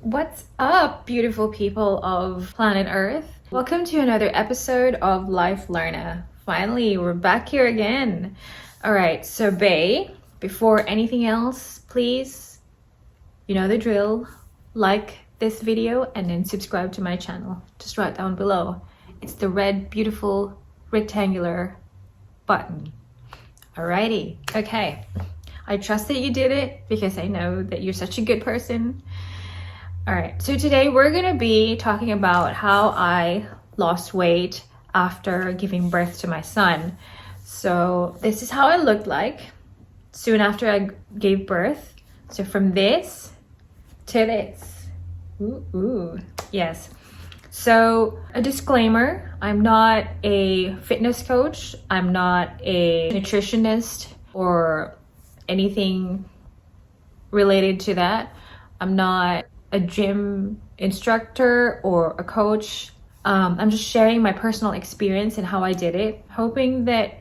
What's up, beautiful people of planet Earth? Welcome to another episode of Life Learner. Finally, we're back here again. All right, so bae, before anything else, please, you know the drill, like this video and then subscribe to my channel. Just right down below. It's the red, beautiful, rectangular button. Alrighty, okay. I trust that you did it because I know that you're such a good person. All right, so today we're gonna be talking about how I lost weight after giving birth to my son. So this is how I looked like soon after I gave birth. So from this to this. Ooh, yes. So a disclaimer, I'm not a fitness coach. I'm not a nutritionist or anything related to that. I'm not a gym instructor or a coach. I'm just sharing my personal experience and how I did it, hoping that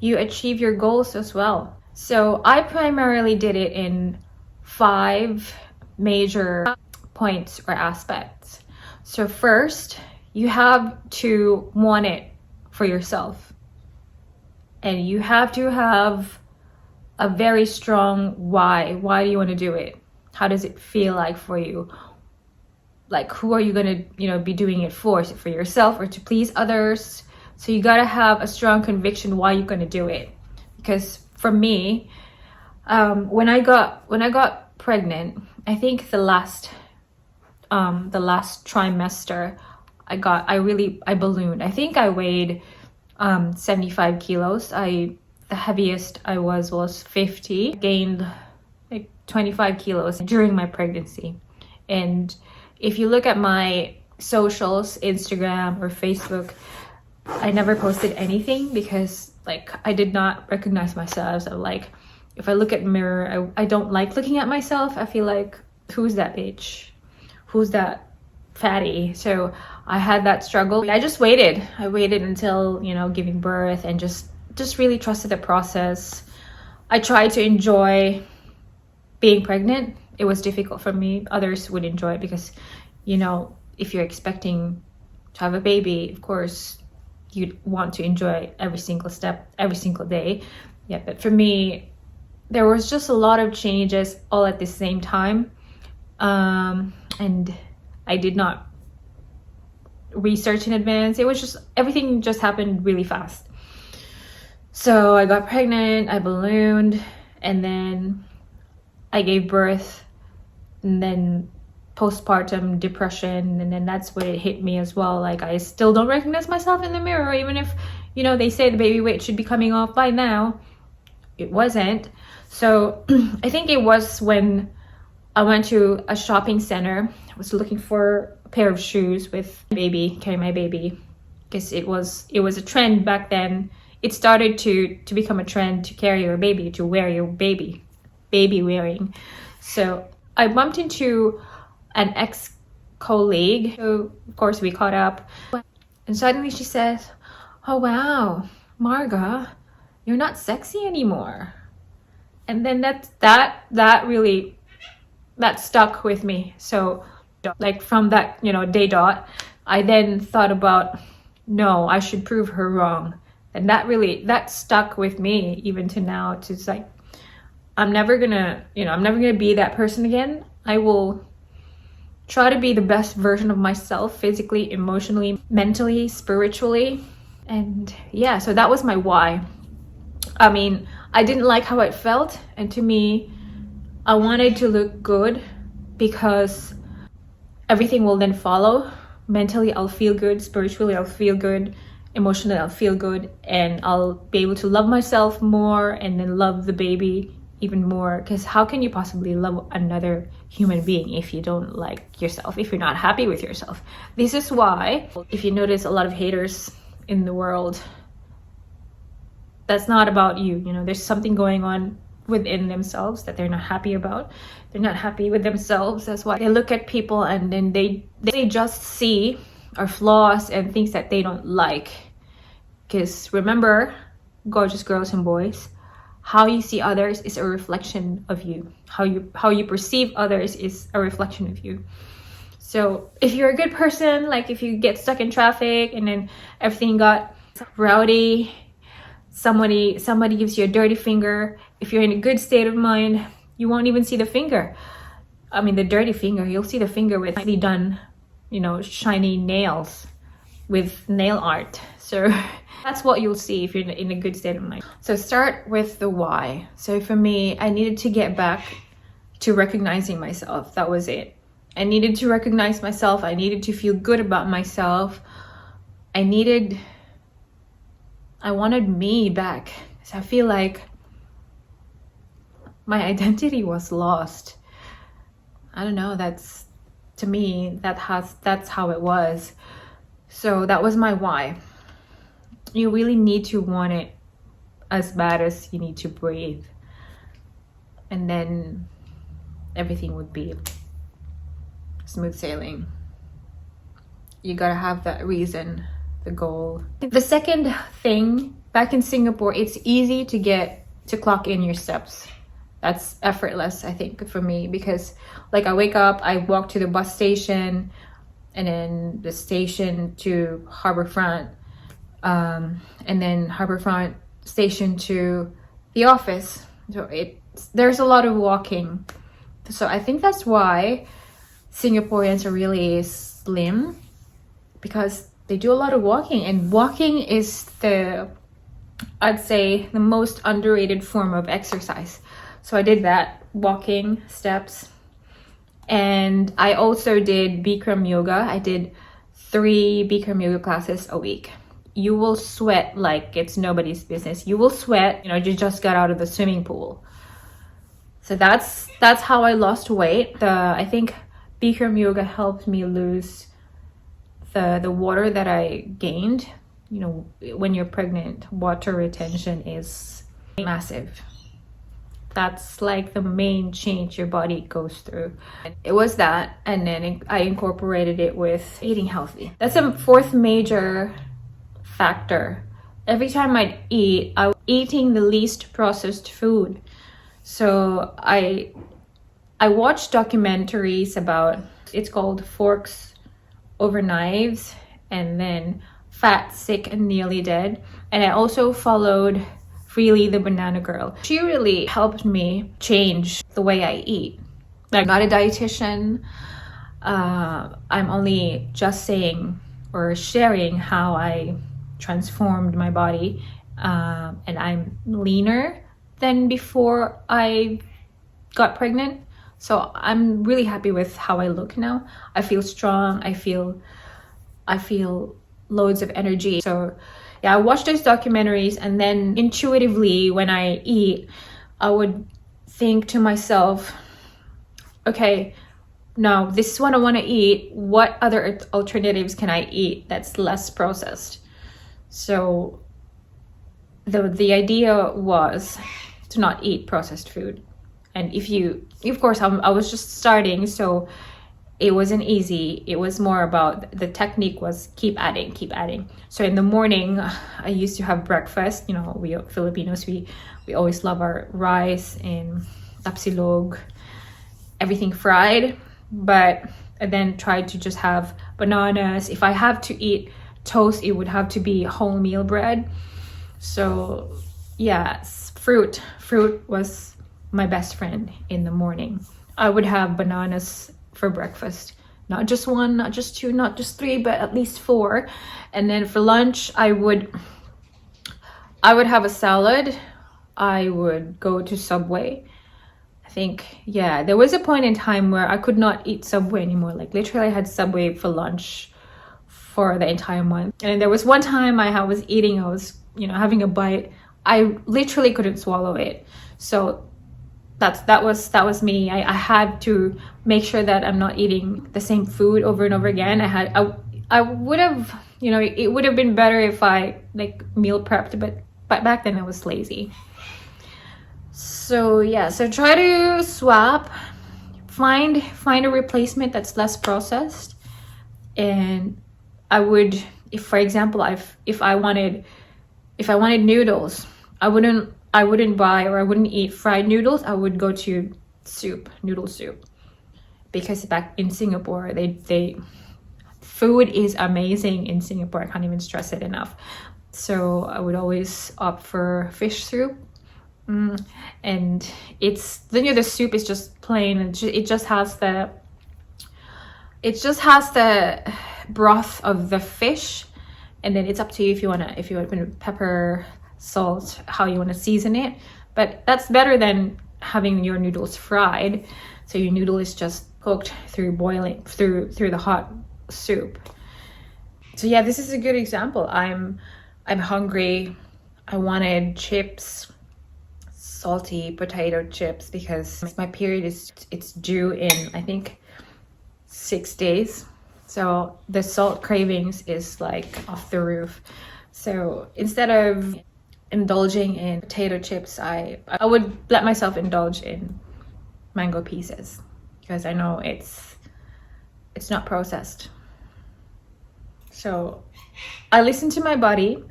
you achieve your goals as well. So I primarily did it in 5 major points or aspects. So first, you have to want it for yourself. And you have to have a very strong why. Why do you want to do it? How does it feel like for you? Like, who are you gonna, be doing it for? Is it for yourself or to please others? So you gotta have a strong conviction why you're gonna do it. Because for me, when I got pregnant, I think the last trimester, I ballooned. I think I weighed 75 kilos. The heaviest I was 50. Gained like 25 kilos during my pregnancy. And if you look at my socials, Instagram or Facebook, I never posted anything because I did not recognize myself. So if I look at the mirror, I don't like looking at myself. I feel like, who's that bitch? Who's that fatty? So I had that struggle. I just waited. I waited until, giving birth and just really trusted the process. I tried to enjoy being pregnant. It was difficult for me. Others would enjoy it because, if you're expecting to have a baby, of course, you'd want to enjoy every single step, every single day. Yeah, but for me, there was just a lot of changes all at the same time. And I did not research in advance. It was just, everything just happened really fast. So I got pregnant, I ballooned, and then I gave birth, and then postpartum depression, and then that's when it hit me as well. I still don't recognize myself in the mirror, even if, they say the baby weight should be coming off by now. It wasn't. So I think it was when I went to a shopping center. I was looking for a pair of shoes with carry my baby, because it was a trend back then. It started to become a trend to carry your baby, to wear your baby wearing. So I bumped into an ex-colleague. So of course we caught up, and suddenly she says, "Oh wow, Marga, you're not sexy anymore." And then that really stuck with me. So from that day dot, I then thought about, no, I should prove her wrong. And that stuck with me even to now. It's I'm never gonna be that person again. I will try to be the best version of myself, physically, emotionally, mentally, spiritually. And yeah, so that was my why. I mean, I didn't like how it felt, and to me, I wanted to look good because everything will then follow. Mentally, I'll feel good. Spiritually, I'll feel good. Emotionally, I'll feel good, and I'll be able to love myself more and then love the baby even more. Because how can you possibly love another human being if you don't like yourself, if you're not happy with yourself? This is why, if you notice a lot of haters in the world, that's not about you. There's something going on within themselves that they're not happy about. They're not happy with themselves. That's why they look at people and then they just see our flaws and things that they don't like. Because remember, gorgeous girls and boys, how you see others is a reflection of you. How you perceive others is a reflection of you. So if you're a good person, like if you get stuck in traffic and then everything got rowdy, somebody gives you a dirty finger, if you're in a good state of mind, you won't even see the finger. I mean, the dirty finger, you'll see the finger with nicely done, shiny nails with nail art. So that's what you'll see if you're in a good state of mind. So start with the why. So for me, I needed to get back to recognizing myself. That was it. I needed to recognize myself. I needed to feel good about myself. I wanted me back. So I feel like my identity was lost. I don't know, to me, that's how it was. So that was my why. You really need to want it as bad as you need to breathe. And then everything would be smooth sailing. You gotta have that reason, the goal. The second thing, back in Singapore, it's easy to clock in your steps. That's effortless, I think, for me, because like I wake up, I walk to the bus station, and then the station to Harbourfront, and then Harbourfront station to the office. So there's a lot of walking. So I think that's why Singaporeans are really slim, because they do a lot of walking, and walking is I'd say the most underrated form of exercise. So I did that, walking, steps, and I also did Bikram yoga. I did 3 Bikram yoga classes a week. You will sweat like it's nobody's business. You will sweat, you just got out of the swimming pool. So that's how I lost weight. I think Bikram yoga helped me lose the water that I gained. When you're pregnant, water retention is massive. That's like the main change your body goes through. It was that, and then I incorporated it with eating healthy. That's a fourth major factor. Every time I'd eat, I was eating the least processed food. So I watched documentaries about, it's called Forks Over Knives, and then Fat, Sick, and Nearly Dead. And I also followed Freely the Banana Girl. She really helped me change the way I eat. I'm not a dietitian. I'm only just saying or sharing how I transformed my body. And I'm leaner than before I got pregnant. So I'm really happy with how I look now. I feel strong. I feel loads of energy. So yeah, I watched those documentaries, and then intuitively when I eat, I would think to myself, okay, now this is what I want to eat. What other alternatives can I eat that's less processed? So the idea was to not eat processed food. And of course, I was just starting, so it wasn't easy. It was more about, the technique was keep adding. So in the morning, I used to have breakfast. We Filipinos, we always love our rice and tapsilog, everything fried. But I then tried to just have bananas. If I have to eat toast, it would have to be wholemeal bread. So yeah, fruit was my best friend in the morning. I would have bananas for breakfast, not just 1, not just 2, not just 3, but at least 4. And then for lunch, I would have a salad. I would go to Subway. I think, yeah, there was a point in time where I could not eat Subway anymore. Like literally I had Subway for lunch for the entire month. And there was one time I was eating, I was having a bite, I literally couldn't swallow it. So that was me. I had to make sure that I'm not eating the same food over and over again. I would have, it would have been better if I meal prepped, but back then I was lazy. So yeah, so try to swap, find a replacement that's less processed. And I would, if for example, if I wanted noodles, I wouldn't I wouldn't buy or I wouldn't eat fried noodles. I would go to soup, noodle soup, because back in Singapore, they food is amazing in Singapore. I can't even stress it enough. So I would always opt for fish soup. And it's the soup is just plain, and it just has the broth of the fish, and then it's up to you if you want to pepper, salt, how you want to season it. But that's better than having your noodles fried. So your noodle is just cooked through boiling through the hot soup. So yeah, this is a good example. I'm hungry. I wanted chips, salty potato chips, because my period it's due in, I think, 6 days. So the salt cravings is like off the roof. So instead of indulging in potato chips, I would let myself indulge in mango pieces, because I know it's not processed. So I listen to my body.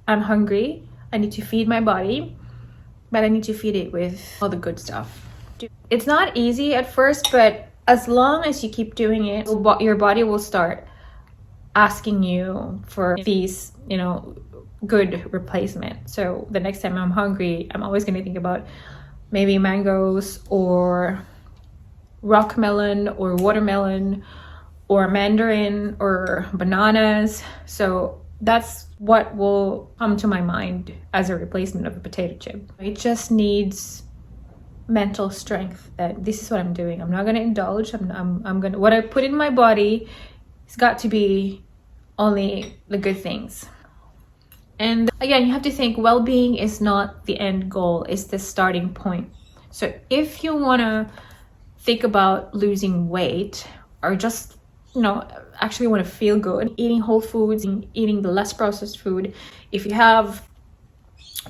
I'm hungry. I need to feed my body, but I need to feed it with all the good stuff. It's not easy at first, but as long as you keep doing it, your body will start asking you for these, good replacement. So the next time I'm hungry, I'm always going to think about maybe mangoes or rock melon or watermelon or mandarin or bananas. So that's what will come to my mind as a replacement of a potato chip. It just needs mental strength that this is what I'm doing. I'm not going to indulge. I'm going to, what I put in my body, it's got to be only the good things. And again, you have to think well-being is not the end goal, it's the starting point. So if you want to think about losing weight, or just, actually want to feel good, eating whole foods, eating the less processed food, if you have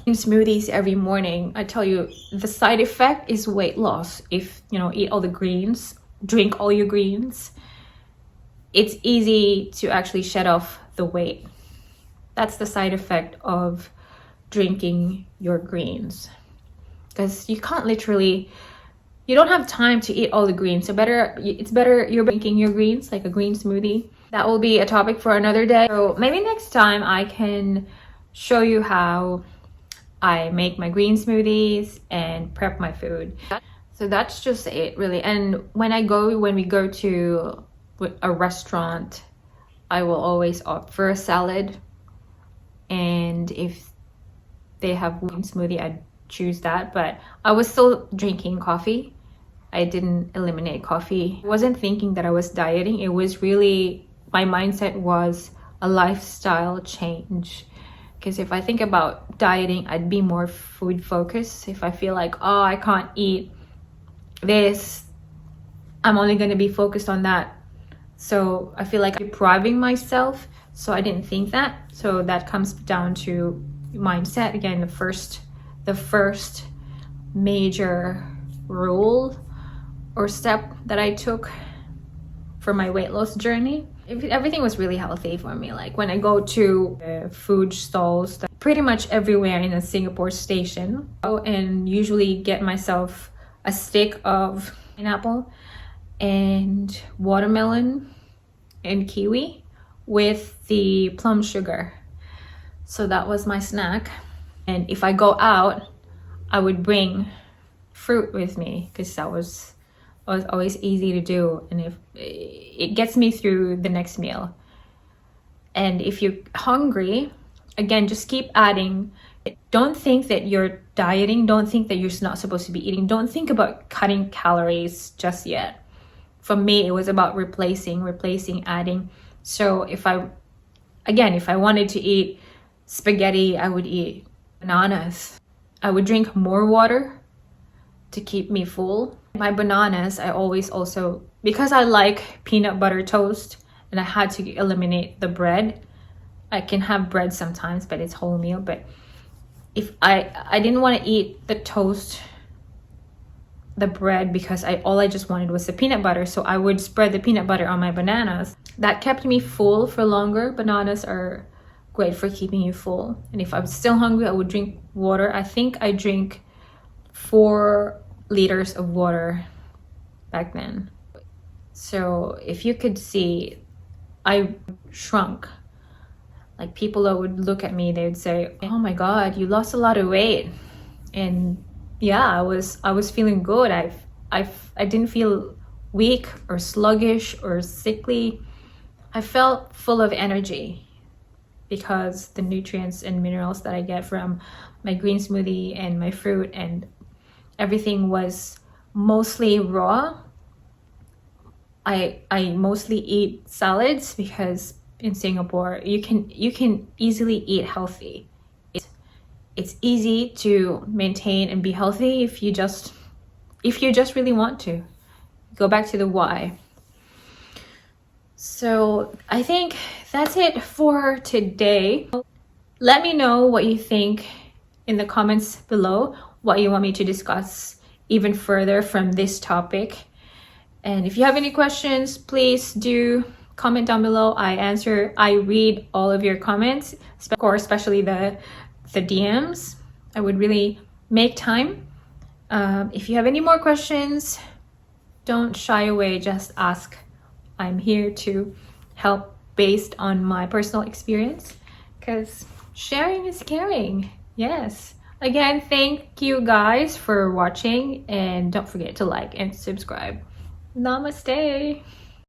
smoothies every morning, I tell you, the side effect is weight loss. If, eat all the greens, drink all your greens, it's easy to actually shed off the weight. That's the side effect of drinking your greens, because you can't you don't have time to eat all the greens. So it's better you're drinking your greens, like a green smoothie. That will be a topic for another day. So maybe next time I can show you how I make my green smoothies and prep my food. So that's just it, really. And when we go to a restaurant, I will always opt for a salad. And if they have green smoothie, I'd choose that. But I was still drinking coffee. I didn't eliminate coffee. I wasn't thinking that I was dieting. It was really, my mindset was a lifestyle change. Because if I think about dieting, I'd be more food focused. If I feel like, I can't eat this, I'm only going to be focused on that. So I feel like I'm depriving myself. So I didn't think that. So that comes down to mindset. Again, the first major rule or step that I took for my weight loss journey. Everything was really healthy for me. Like when I go to food stalls, pretty much everywhere in a Singapore station, and usually get myself a stick of pineapple and watermelon and kiwi with the plum sugar. So that was my snack. And if I go out, I would bring fruit with me, because that was always easy to do, and if it gets me through the next meal. And if you're hungry, again, just keep adding. Don't think that you're dieting. Don't think that you're not supposed to be eating. Don't think about cutting calories just yet. For me, it was about replacing, adding. So if I wanted to eat spaghetti, I would eat bananas. I would drink more water to keep me full. My bananas, I always also, because I like peanut butter toast and I had to eliminate the bread. I can have bread sometimes, but it's wholemeal. But if I didn't want to eat the toast, the bread, because all I just wanted was the peanut butter. So I would spread the peanut butter on my bananas. That kept me full for longer. Bananas are great for keeping you full. And if I'm still hungry, I would drink water. I think I drink 4 liters of water back then. So if you could see, I shrunk. Like, people that would look at me, they would say, oh my god, you lost a lot of weight. And yeah, I was feeling good. I didn't feel weak or sluggish or sickly. I felt full of energy because the nutrients and minerals that I get from my green smoothie and my fruit and everything was mostly raw. I mostly eat salads because in Singapore you can easily eat healthy. It's easy to maintain and be healthy if you just really want to. Go back to the why. So I think that's it for today. Let me know what you think in the comments below, what you want me to discuss even further from this topic. And if you have any questions, please do comment down below. I read all of your comments, of course, especially the DMs. I would really make time. If you have any more questions, don't shy away, just ask. I'm here to help based on my personal experience, because sharing is caring. Yes. Again, thank you guys for watching, and don't forget to like and subscribe. Namaste.